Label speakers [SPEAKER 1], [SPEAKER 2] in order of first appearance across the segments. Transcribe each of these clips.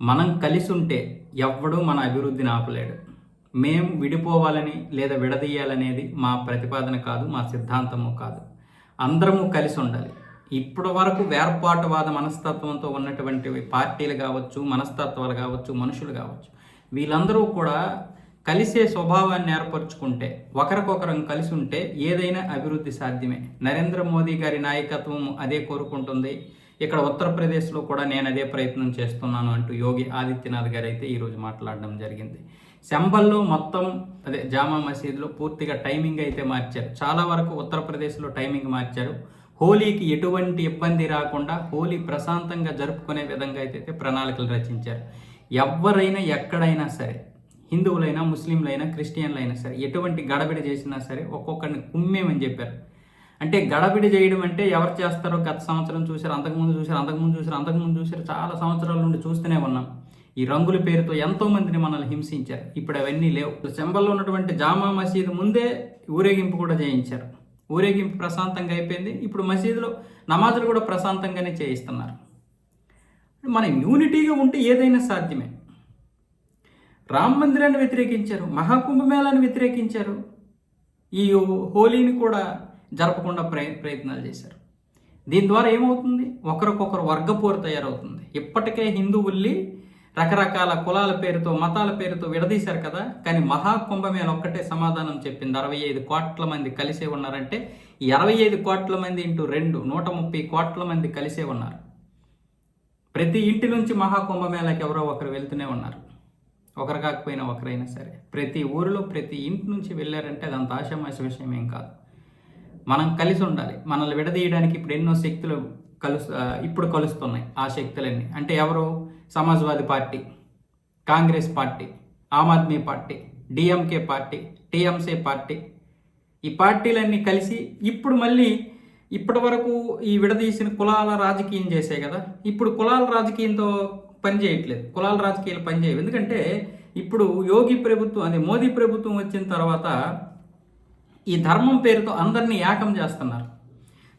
[SPEAKER 1] మనం కలిసి ఉంటే ఎవ్వడూ మన అభివృద్ధిని ఆపలేడు. మేము విడిపోవాలని లేదా విడదీయాలనేది మా ప్రతిపాదన కాదు, మా సిద్ధాంతము కాదు. అందరము కలిసి ఉండాలి. ఇప్పటి వరకు వేర్పాటువాద మనస్తత్వంతో ఉన్నటువంటి పార్టీలు కావచ్చు, మనస్తత్వాలు కావచ్చు, మనుషులు కావచ్చు, వీళ్ళందరూ కూడా కలిసే స్వభావాన్ని ఏర్పరచుకుంటే, ఒకరికొకరం కలిసి ఉంటే ఏదైనా అభివృద్ధి సాధ్యమే. నరేంద్ర మోదీ గారి నాయకత్వం అదే కోరుకుంటుంది. ఇక్కడ ఉత్తరప్రదేశ్లో కూడా నేను అదే ప్రయత్నం చేస్తున్నాను అంటూ యోగి ఆదిత్యనాథ్ గారు అయితే ఈరోజు మాట్లాడడం జరిగింది. శంబల్లో మొత్తం జామా మసీదులో పూర్తిగా టైమింగ్ అయితే మార్చారు. చాలా వరకు ఉత్తరప్రదేశ్లో టైమింగ్ మార్చారు. హోలీకి ఎటువంటి ఇబ్బంది రాకుండా హోలీ ప్రశాంతంగా జరుపుకునే విధంగా అయితే ప్రణాళికలు రచించారు. ఎవరైనా ఎక్కడైనా సరే, హిందువులైనా, ముస్లింలైనా, క్రిస్టియన్లైనా సరే, ఎటువంటి గడబిడ చేసినా సరే ఒక్కొక్కరిని కుమ్మేమని చెప్పారు. అంటే గడబిడి చేయడం అంటే ఎవరు చేస్తారో గత సంవత్సరం చూశారు, అంతకుముందు చూశారు, చాలా సంవత్సరాల నుండి చూస్తూనే ఉన్నాం. ఈ రంగుల పేరుతో ఎంతోమందిని మనల్ని హింసించారు. ఇప్పుడు అవన్నీ లేవు. శంబల్లో ఉన్నటువంటి జామా మసీదు ముందే ఊరేగింపు కూడా చేయించారు. ఊరేగింపు ప్రశాంతంగా అయిపోయింది. ఇప్పుడు మసీదులో నమాజులు కూడా ప్రశాంతంగానే చేయిస్తున్నారు. మనం యూనిటీగా ఉంటే ఏదైనా సాధ్యమే. రామ మందిరాన్ని వ్యతిరేకించారు, మహాకుంభమేళాన్ని వ్యతిరేకించారు, ఈ హోలీని కూడా జరపకుండా ప్రయత్నాలు చేశారు. దీని ద్వారా ఏమవుతుంది? ఒకరికొకరు వర్గపోరు తయారవుతుంది. ఇప్పటికే హిందువుల్ని రకరకాల కులాల పేరుతో, మతాల పేరుతో విడదీశారు కదా. కానీ మహాకుంభమేళ ఒక్కటే సమాధానం చెప్పింది. 65 కోట్ల మంది కలిసే ఉన్నారంటే 25 కోట్ల మంది ఇంటూ 2, 130 కోట్ల మంది కలిసే ఉన్నారు. ప్రతి ఇంటి నుంచి మహాకుంభమేళకి ఎవరో ఒకరు వెళ్తూనే ఉన్నారు. ఒకరు కాకపోయినా ఒకరైనా సరే ప్రతి ఊరిలో ప్రతి ఇంటి నుంచి వెళ్ళారంటే అదంత ఆషామాషి విషయం ఏం కాదు. మనం కలిసి ఉండాలి. మనల్ని విడదీయడానికి ఇప్పుడు ఎన్నో శక్తులు ఇప్పుడు కలుస్తున్నాయి. ఆ శక్తులన్నీ అంటే ఎవరు? Samajwadi party, Congress party, Aam Aadmi party, DMK party, TMC party, ఈ పార్టీలన్నీ కలిసి ఇప్పుడు మళ్ళీ ఇప్పటి వరకు ఈ విడదీసిన కులాల రాజకీయం చేసే కదా, ఇప్పుడు కులాల రాజకీయంతో పనిచేయట్లేదు. కులాల రాజకీయాలు పనిచేయవు. ఎందుకంటే ఇప్పుడు యోగి ప్రభుత్వం, అదే మోదీ ప్రభుత్వం వచ్చిన తర్వాత ఈ ధర్మం పేరుతో అందరినీ ఏకం చేస్తున్నారు.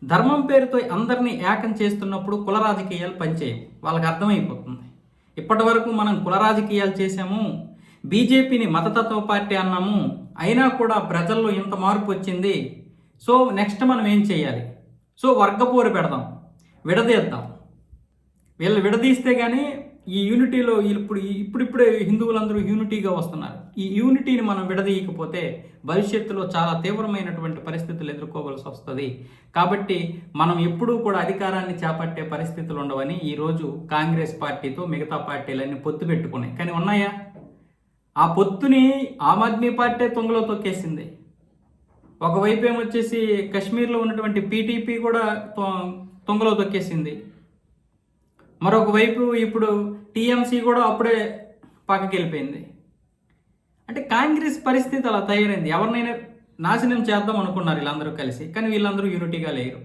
[SPEAKER 1] ధర్మం పేరుతో అందరినీ ఏకం చేస్తున్నప్పుడు కుల రాజకీయాలు పనిచేయవు. వాళ్ళకి అర్థమైపోతుంది. ఇప్పటి వరకు మనం కుల రాజకీయాలు చేసాము, బీజేపీని మతతత్వ పార్టీ అన్నాము, అయినా కూడా ప్రజల్లో ఇంత మార్పు వచ్చింది. సో నెక్స్ట్ మనం ఏం చేయాలి? సో వర్గపోరు పెడదాం, విడదీద్దాం. వీళ్ళు విడదీస్తే కానీ ఈ యూనిటీలో ఇప్పుడిప్పుడే హిందువులందరూ యూనిటీగా వస్తున్నారు. ఈ యూనిటీని మనం విడదీయకపోతే భవిష్యత్తులో చాలా తీవ్రమైనటువంటి పరిస్థితులు ఎదుర్కోవాల్సి వస్తుంది. కాబట్టి మనం ఎప్పుడూ కూడా అధికారాన్ని చేపట్టే పరిస్థితులు ఉండవని ఈరోజు కాంగ్రెస్ పార్టీతో మిగతా పార్టీలన్నీ పొత్తు పెట్టుకున్నాయి. కానీ ఉన్నాయా? ఆ పొత్తుని ఆమ్ ఆద్మీ పార్టీ తొంగలో తొక్కేసింది. ఒకవైపు ఏమొచ్చేసి కశ్మీర్లో ఉన్నటువంటి పీటీపీ కూడా తొంగలో తొక్కేసింది. మరొక వైపు ఇప్పుడు టీఎంసీ కూడా అప్పుడే పక్కకి వెళ్ళిపోయింది. అంటే కాంగ్రెస్ పరిస్థితి అలా తయారైంది. ఎవరినైనా నాశనం చేద్దాం అనుకున్నారు వీళ్ళందరూ కలిసి, కానీ వీళ్ళందరూ యూనిటీగా లేరు.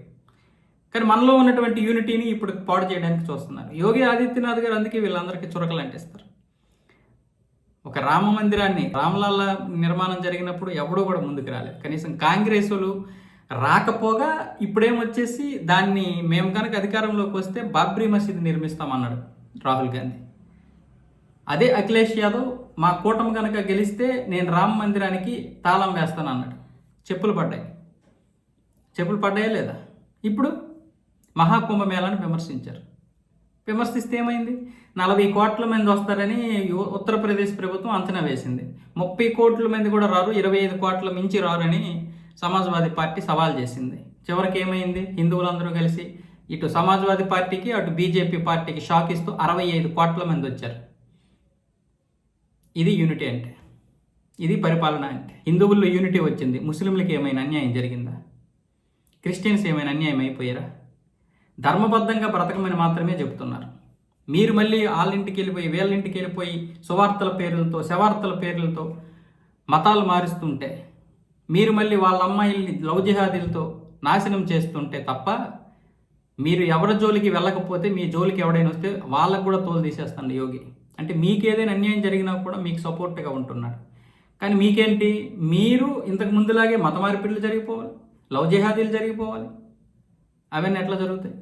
[SPEAKER 1] కానీ మనలో ఉన్నటువంటి యూనిటీని ఇప్పుడు పాడు చేయడానికి చూస్తున్నారు. యోగి ఆదిత్యనాథ్ గారు అందుకే వీళ్ళందరికీ చురకలు అంటిస్తారు. ఒక రామ మందిరాన్ని, రామలల్ల నిర్మాణం జరిగినప్పుడు ఎవడూ కూడా ముందుకు రాలేదు. కనీసం కాంగ్రెసులు రాకపోగా ఇప్పుడేమొచ్చేసి దాన్ని మేము కనుక అధికారంలోకి వస్తే బాబ్రీ మసీద్ నిర్మిస్తామన్నాడు రాహుల్ గాంధీ. అదే అఖిలేష్ యాదవ్ మా కూటమి కనుక గెలిస్తే నేను రామ మందిరానికి తాళం వేస్తాను అన్నాడు. చెప్పులు పడ్డాయా లేదా? ఇప్పుడు మహాకుంభమేళాన్ని విమర్శించారు. విమర్శిస్తే ఏమైంది? 40 కోట్ల మంది వస్తారని ఉత్తరప్రదేశ్ ప్రభుత్వం అంచనా వేసింది. 30 కోట్ల మంది కూడా రారు, 25 కోట్ల మించి రారని సమాజ్వాదీ పార్టీ సవాల్ చేసింది. చివరికి ఏమైంది? హిందువులందరూ కలిసి ఇటు సమాజ్వాదీ పార్టీకి అటు బీజేపీ పార్టీకి షాక్ ఇస్తూ 65 కోట్ల మంది వచ్చారు. ఇది యూనిటీ అంటే, ఇది పరిపాలన అంటే. హిందువుల్లో యూనిటీ వచ్చింది, ముస్లింలకి ఏమైనా అన్యాయం జరిగిందా? క్రిస్టియన్స్ ఏమైనా అన్యాయం అయిపోయారా? ధర్మబద్ధంగా బ్రతకమని మాత్రమే చెబుతున్నారు. మీరు మళ్ళీ వాళ్ళింటికి వెళ్ళిపోయి వీళ్ళింటికి వెళ్ళిపోయి సువార్తల పేర్లతో, శవార్తల పేర్లతో మతాలు మారుస్తుంటే, మీరు మళ్ళీ వాళ్ళ అమ్మాయిల్ని లవ్ జిహాదీలతో నాశనం చేస్తుంటే తప్ప మీరు ఎవరి జోలికి వెళ్ళకపోతే మీ జోలికి ఎవడైనా వస్తే వాళ్ళకు కూడా తోలు తీసేస్తాడు యోగి. అంటే మీకు ఏదైనా అన్యాయం జరిగినా కూడా మీకు సపోర్ట్గా ఉంటున్నాడు. కానీ మీకేంటి? మీరు ఇంతకు ముందులాగే మత మార్పిడులు జరిగిపోవాలి, లవ్ జిహాదీలు జరిగిపోవాలి. అవన్నీ ఎట్లా జరుగుతాయి?